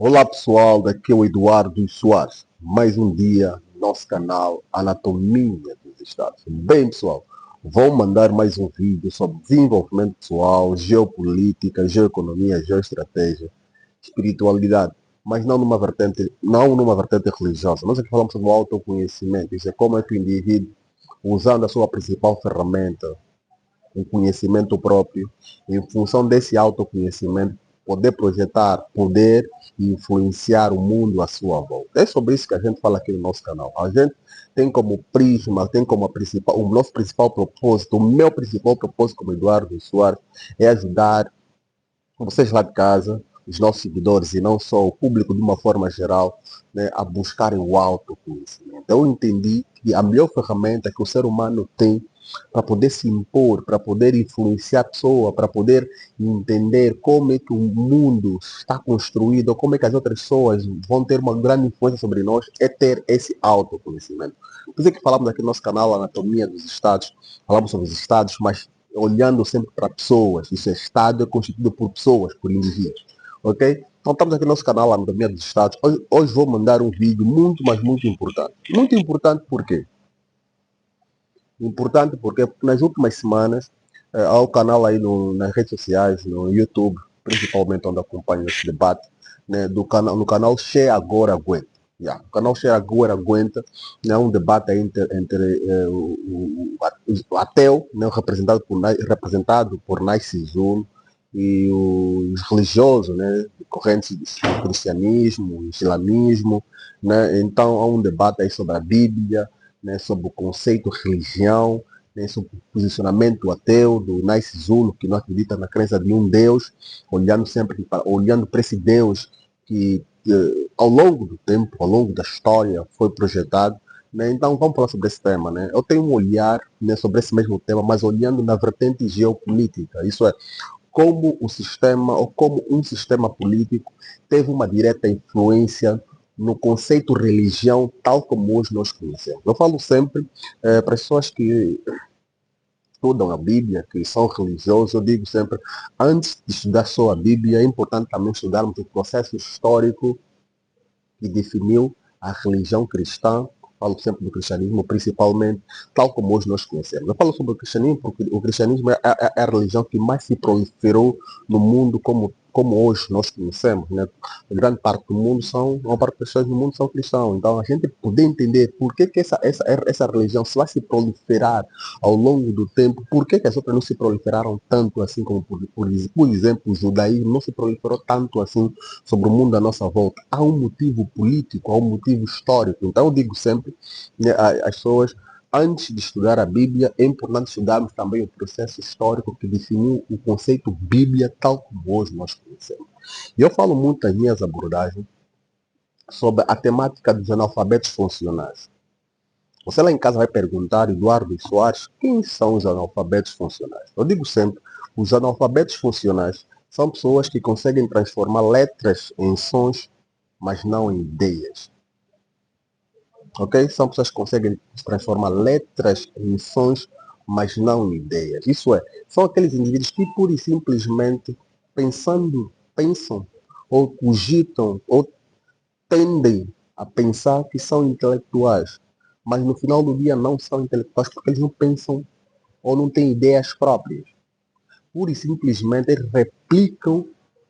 Olá pessoal, daqui é o Eduardo Soares. Mais um dia no nosso canal Anatomia dos Estados. Bem pessoal, vou mandar mais um vídeo sobre desenvolvimento pessoal, geopolítica, geoeconomia, geoestratégia, espiritualidade, mas não numa vertente religiosa. Nós aqui falamos sobre o autoconhecimento, isso é como é que o indivíduo, usando a sua principal ferramenta, o conhecimento próprio, em função desse autoconhecimento, poder projetar, poder influenciar o mundo à sua volta. É sobre isso que a gente fala aqui no nosso canal. A gente tem como prisma, tem como o nosso principal propósito, o meu principal propósito como Eduardo Soares, é ajudar vocês lá de casa, os nossos seguidores e não só o público de uma forma geral, né, a buscarem o autoconhecimento. Eu entendi que a melhor ferramenta que o ser humano tem para poder se impor, para poder influenciar a pessoa, para poder entender como é que o mundo está construído, como é que as outras pessoas vão ter uma grande influência sobre nós, é ter esse autoconhecimento. Por isso é que falamos aqui no nosso canal Anatomia dos Estados, falamos sobre os estados, mas olhando sempre para pessoas. Isso é Estado é constituído por pessoas, por indivíduos. Ok? Então estamos aqui no nosso canal Anatomia dos Estados. Hoje vou mandar um vídeo muito, mas muito importante. Muito importante por quê? Importante porque nas últimas semanas há o canal aí nas redes sociais, no YouTube, principalmente onde acompanho esse debate, né, no canal Che Agora Aguenta. Yeah. O canal Che Agora Aguenta, né, um debate aí entre o ateu, né, representado por Nice Zulu, e os religiosos, né, correntes do cristianismo, islamismo, né, então há um debate aí sobre a Bíblia, né, sobre o conceito religião, né, sobre o posicionamento ateu do Nice Zulu, que não acredita na crença de um Deus, olhando para esse Deus que ao longo do tempo, ao longo da história, foi projetado. Né? Então vamos falar sobre esse tema. Né? Eu tenho um olhar, né, sobre esse mesmo tema, mas olhando na vertente geopolítica, isso é, como o sistema ou como um sistema político teve uma direta influência no conceito religião tal como hoje nós conhecemos. Eu falo sempre para as pessoas que estudam a Bíblia, que são religiosos, eu digo sempre, antes de estudar só a Bíblia, é importante também estudarmos o processo histórico que definiu a religião cristã. Falo sempre do cristianismo, principalmente, tal como hoje nós conhecemos. Eu falo sobre o cristianismo porque o cristianismo é a religião que mais se proliferou no mundo como hoje nós conhecemos. Né? A grande parte do mundo uma parte das pessoas no mundo são cristãos. Então, a gente poder entender por que essa religião se vai se proliferar ao longo do tempo, por que as outras não se proliferaram tanto assim como, por exemplo, o judaísmo não se proliferou tanto assim sobre o mundo à nossa volta. Há um motivo político, há um motivo histórico. Então eu digo sempre, né, às pessoas, antes de estudar a Bíblia, é importante estudarmos também o processo histórico que definiu o conceito Bíblia tal como hoje nós conhecemos. E eu falo muito nas minhas abordagens sobre a temática dos analfabetos funcionais. Você lá em casa vai perguntar, Eduardo Soares, quem são os analfabetos funcionais? Eu digo sempre, os analfabetos funcionais são pessoas que conseguem transformar letras em sons, mas não em ideias. Ok? São pessoas que conseguem transformar letras em sons, mas não em ideias. Isso é, são aqueles indivíduos que pura e simplesmente pensam, ou cogitam, ou tendem a pensar que são intelectuais, mas no final do dia não são intelectuais porque eles não pensam ou não têm ideias próprias. Pura e simplesmente eles replicam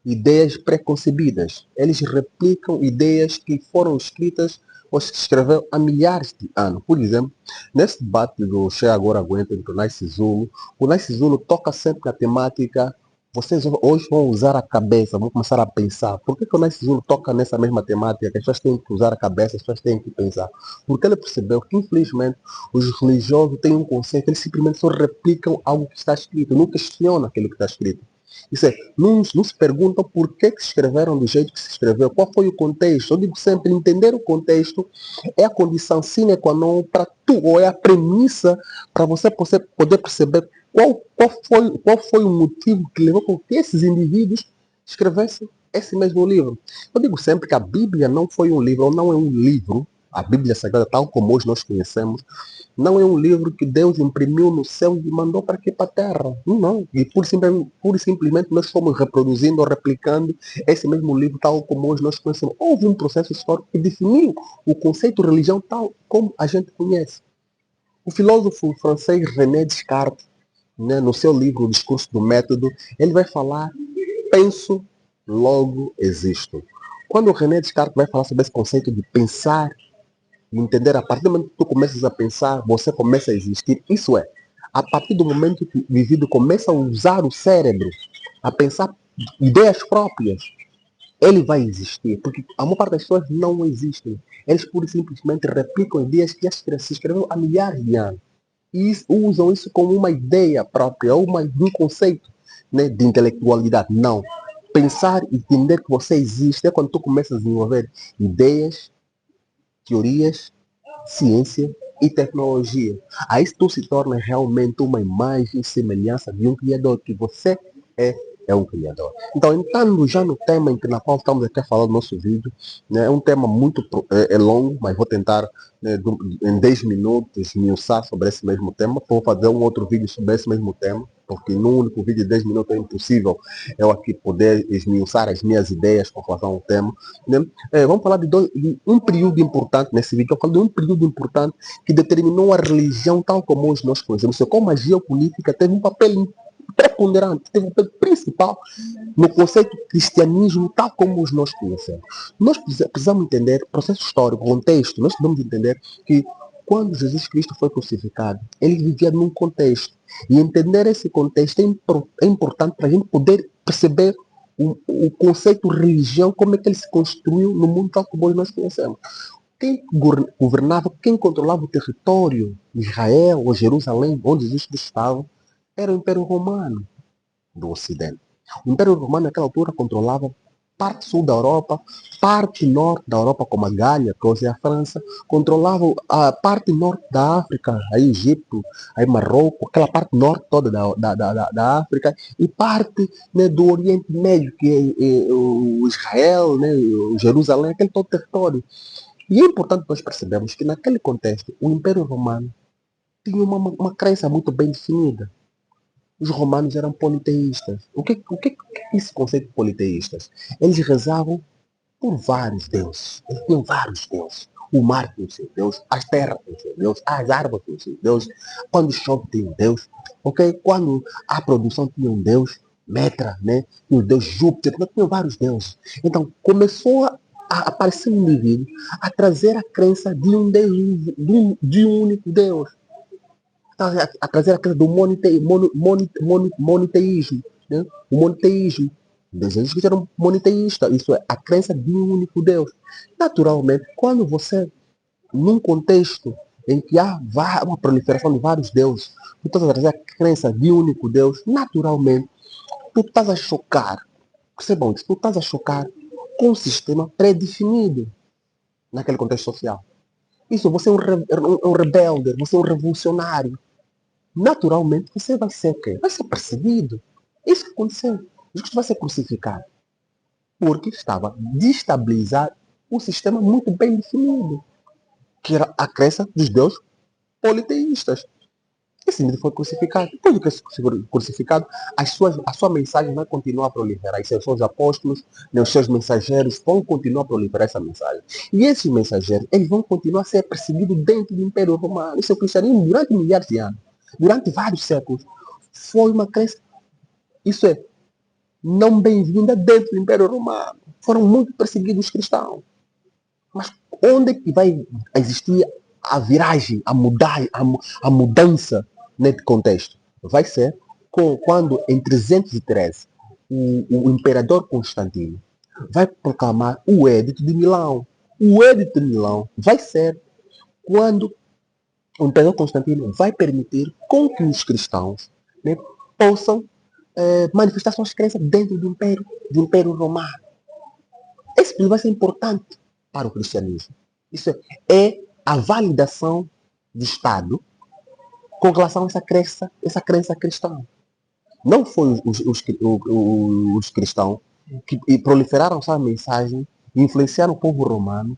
ideias preconcebidas. Eles replicam ideias que foram escritas ou se escreveu há milhares de anos. Por exemplo, nesse debate do Che Agora Aguenta entre o Nice Zulu toca sempre na temática. Vocês hoje vão usar a cabeça, vão começar a pensar. Por que o Nice Zulu toca nessa mesma temática? Que as pessoas têm que usar a cabeça, as pessoas têm que pensar. Porque ele percebeu que, infelizmente, os religiosos têm um conceito, eles simplesmente só replicam algo que está escrito, não questionam aquilo que está escrito. Isso é, não se perguntam por que se escreveram do jeito que se escreveu, qual foi o contexto. Eu digo sempre, entender o contexto é a condição sine qua non para tu, ou é a premissa para você poder perceber qual foi o motivo que levou com que esses indivíduos escrevessem esse mesmo livro. Eu digo sempre que a Bíblia não foi um livro, ou não é um livro A Bíblia Sagrada, tal como hoje nós conhecemos, não é um livro que Deus imprimiu no céu e mandou para aqui para a terra. Não. E pura e simplesmente nós fomos reproduzindo ou replicando esse mesmo livro tal como hoje nós conhecemos. Houve um processo histórico que definiu o conceito de religião tal como a gente conhece. O filósofo francês René Descartes, né, no seu livro O Discurso do Método, ele vai falar: penso, logo existo. Quando o René Descartes vai falar sobre esse conceito de pensar e entender, a partir do momento que tu começas a pensar, você começa a existir. Isso é, a partir do momento que o indivíduo começa a usar o cérebro, a pensar ideias próprias, ele vai existir. Porque a maior parte das pessoas não existem. Eles pura e simplesmente replicam ideias que se escreveu há milhares de anos. E usam isso como uma ideia própria, ou um conceito, né, de intelectualidade. Não. Pensar e entender que você existe é quando tu começas a desenvolver ideias, teorias, ciência e tecnologia. Aí tu se torna realmente uma imagem e semelhança de um criador, que você é, é um criador. Então, entrando já no tema na qual estamos aqui a falar do nosso vídeo, né, é um tema muito longo, mas vou tentar, né, em 10 minutos esmiuçar sobre esse mesmo tema. Vou fazer um outro vídeo sobre esse mesmo tema, porque num único vídeo de 10 minutos é impossível eu aqui poder esmiuçar as minhas ideias com relação ao tema. Né? Vamos falar de um período importante nesse vídeo. Eu falo de um período importante que determinou a religião tal como hoje nós conhecemos. Como a geopolítica teve um papel preponderante, teve um papel principal no conceito de cristianismo tal como os nós conhecemos. Nós precisamos entender o processo histórico, o contexto. Nós precisamos entender que quando Jesus Cristo foi crucificado, ele vivia num contexto. E entender esse contexto é importante para a gente poder perceber o conceito de religião, como é que ele se construiu no mundo tal como nós conhecemos. Quem governava, quem controlava o território de Israel ou Jerusalém, onde Jesus Cristo estava, era o Império Romano do Ocidente. O Império Romano, naquela altura, controlava parte sul da Europa, parte norte da Europa, como a Gália, que hoje é a França, controlava a parte norte da África, aí Egito, aí Marrocos, aquela parte norte toda da África, e parte, né, do Oriente Médio, que é o Israel, né, o Jerusalém, aquele todo território. E é importante nós percebermos que naquele contexto o Império Romano tinha uma crença muito bem definida. Os romanos eram politeístas. O que é esse conceito de politeístas? Eles rezavam por vários deuses. Eles tinham vários deuses. O mar tem o seu Deus, as terras têm o seu Deus, as árvores têm o seu Deus. Quando chove tem um Deus, ok? Quando a produção tinha um Deus, Metra, né? Tinha o Deus Júpiter, tinha vários deuses. Então começou a aparecer um indivíduo a trazer a crença de um Deus, de um único Deus, a trazer a crença do moniteísmo, né? O moniteísmo. Jesus Cristo era um moniteísta, isso é, a crença de um único Deus. Naturalmente, quando você, num contexto em que há uma proliferação de vários deuses, tu estás a trazer a crença de um único Deus, naturalmente, tu estás a chocar, isso é bom, tu estás a chocar com um sistema pré-definido naquele contexto social. Isso, você é um rebelde, você é um revolucionário. Naturalmente, você vai ser o quê? Vai ser perseguido. Isso que aconteceu. Jesus vai ser crucificado. Porque estava a destabilizar um sistema muito bem definido, que era a crença dos deuses politeístas. Esse indivíduo foi crucificado. Depois de que foi crucificado, a sua mensagem vai continuar a proliferar. Os seus apóstolos, né, os seus mensageiros vão continuar a proliferar essa mensagem. E esses mensageiros, eles vão continuar a ser perseguidos dentro do Império Romano. Isso é o cristianismo durante milhares de anos. Durante vários séculos. Foi uma crença, isso é, não bem-vinda dentro do Império Romano. Foram muito perseguidos os cristãos. Mas onde é que vai existir a viragem, a mudança nesse contexto? Vai ser quando, em 313, o imperador Constantino vai proclamar o Edito de Milão. O Edito de Milão vai ser quando o imperador Constantino vai permitir com que os cristãos, né, possam manifestar suas crenças dentro do Império Romano. Esse período vai ser importante para o cristianismo. Isso é a validação do Estado com relação a essa crença cristã. Não foi os cristãos que proliferaram sua mensagem e influenciaram o povo romano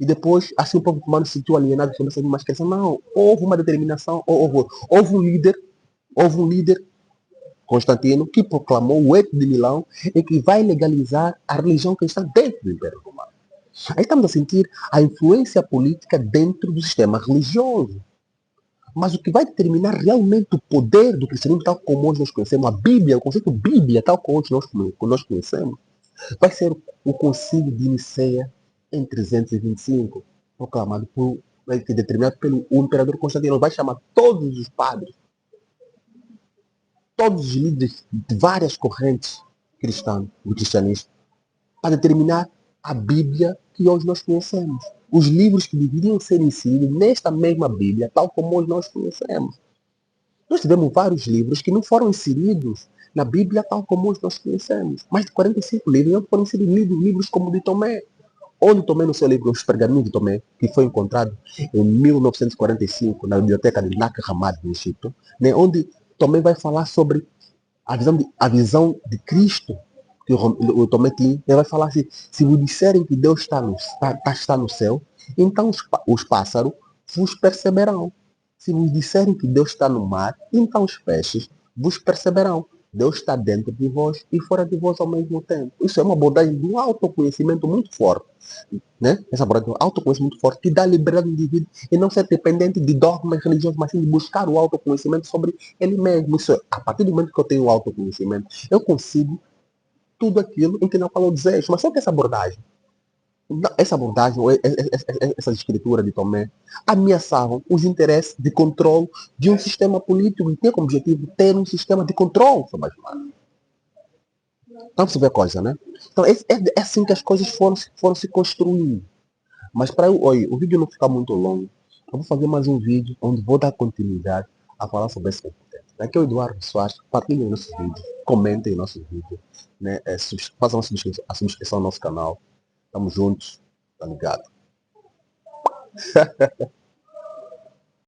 E depois, assim, o povo romano se sentiu alienado, começa a mais questão. Não, houve uma determinação, houve um líder, Constantino, que proclamou o Edito de Milão e que vai legalizar a religião cristã dentro do Império Romano. Aí estamos a sentir a influência política dentro do sistema religioso. Mas o que vai determinar realmente o poder do cristianismo, tal como hoje nós conhecemos, a Bíblia, o conceito Bíblia, tal como hoje nós conhecemos, vai ser o Concílio de Niceia em 325, proclamado por, determinado pelo imperador Constantino. Vai chamar todos os padres, todos os líderes de várias correntes cristãs, do cristianismo, para determinar a Bíblia que hoje nós conhecemos. Os livros que deveriam ser inseridos nesta mesma Bíblia, tal como hoje nós conhecemos. Nós tivemos vários livros que não foram inseridos na Bíblia tal como hoje nós conhecemos. Mais de 45 livros não foram inseridos livros como o de Tomé. Onde Tomé, no seu livro Os Pergaminhos de Tomé, que foi encontrado em 1945 na biblioteca de Nag Hammadi, no Egito, né, onde Tomé vai falar sobre a visão de Cristo que o Tomé tinha. Ele vai falar assim: se vos disserem que Deus está no céu, então os pássaros vos perceberão. Se vos disserem que Deus está no mar, então os peixes vos perceberão. Deus está dentro de vós e fora de vós ao mesmo tempo. Isso é uma abordagem de um autoconhecimento muito forte. Né? Essa abordagem de um autoconhecimento muito forte que dá liberdade ao indivíduo e não ser dependente de dogmas religiosos, mas sim de buscar o autoconhecimento sobre ele mesmo. Isso é, a partir do momento que eu tenho o autoconhecimento, eu consigo tudo aquilo em que não falou desejo. Mas só que essa abordagem, essa escritura de Tomé, ameaçavam os interesses de controle de um sistema político que tinha como objetivo ter um sistema de controle sobre as massas. Então você vê a coisa, né? Então é assim que as coisas foram se construindo. Mas para o vídeo não ficar muito longo, eu vou fazer mais um vídeo onde vou dar continuidade a falar sobre esse conteúdo. Aqui é o Eduardo Soares, partilhem nossos vídeos, comentem nossos vídeos, né? Façam a subscrição ao nosso canal. Tamo juntos, tá ligado?